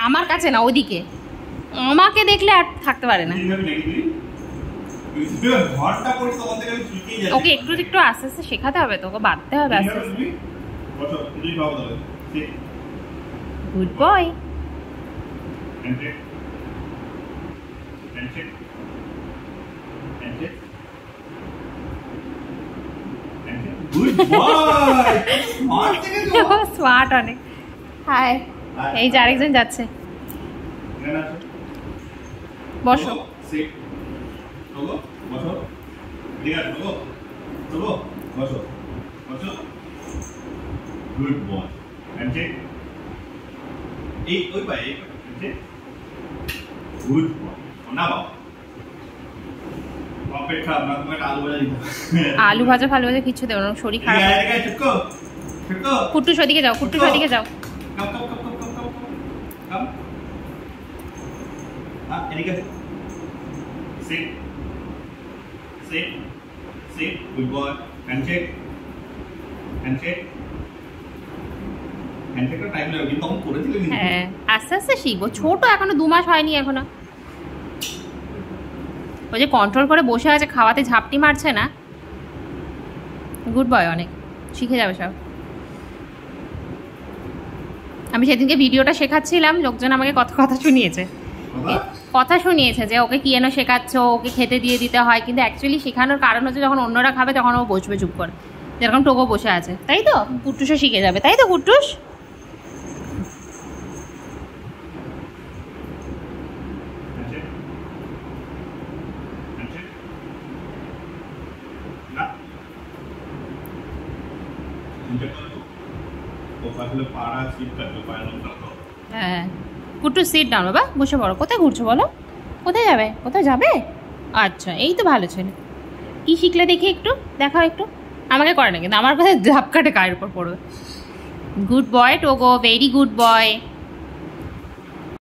আমার কাছে না, ওদিকে। আমাকে দেখলে আর থাকতে পারে না। ওকে একটু একটু আস্তে আস্তে শেখাতে হবে, তোকে বাঁধতে হবে আস্তে আস্তে। Good boy. স্মার্ট অনেক। হাই, এই যে আরেকজন যাচ্ছে। বসো। Good boy. হ্যান্ডশেক। এই ওই পায়ে হ্যান্ডশেক। Good boy. না বাবা। অপেক্ষা না, তোমাকে আলু ভাজা দিতে। আলু ভাজা ভালো ভাজা কিছু দেব না, শরীর খারাপ। এই চুকো চুকো। কুট্টু ওদিকে যাও, কুট্টু ওদিকে যাও। কাম কাম কাম কাম কাম কাম। হ্যাঁ, এদিকে। Sit sit sit. Good boy. Handshake handshake. হ্যান্ডশেকটা টাইম লাগবে, কিন্তু তখন করেছিলে নি। হ্যাঁ, আস্তে আস্তে শিখবো, ছোট এখনো 2 মাস হয়নি এখনো। ওই যে কন্ট্রোল করে বসে আছে, খাওয়াতে ঝাপটি মারছে না। গুড বয়, অনেক শিখে যাবে সব। আমি সেদিনকে ভিডিওটা শেখাচ্ছিলাম, লোকজন আমাকে কথা শুনিয়েছে, কথা শুনিয়েছে যে ওকে কি যেন শেখাচ্ছ, ওকে খেতে দিয়ে দিতে হয়, কিন্তু অ্যাকচুয়ালি শেখানোর কারণ হচ্ছে যখন অন্যরা খাবে তখন ও বসবে চুপ করে, যেরকম টোকো বসে আছে, তাই তো? কুট্টুসও শিখে যাবে, তাই তো কুট্টুস? হ্যাঁ, কুট্টু সিট ডাউন বাবা, বসে পড়ো। কোথায় ঘুরছো বলো? কোথায় যাবে? কোথায় যাবে? আচ্ছা, এই তো ভালো ছেলে। কি শিখলে দেখি একটু দেখাও একটু। আমাকে করে না কিন্তু, আমার কাছে ঝাপকাটে গায়ের উপর পড়বে। Good boy Togo, very good boy.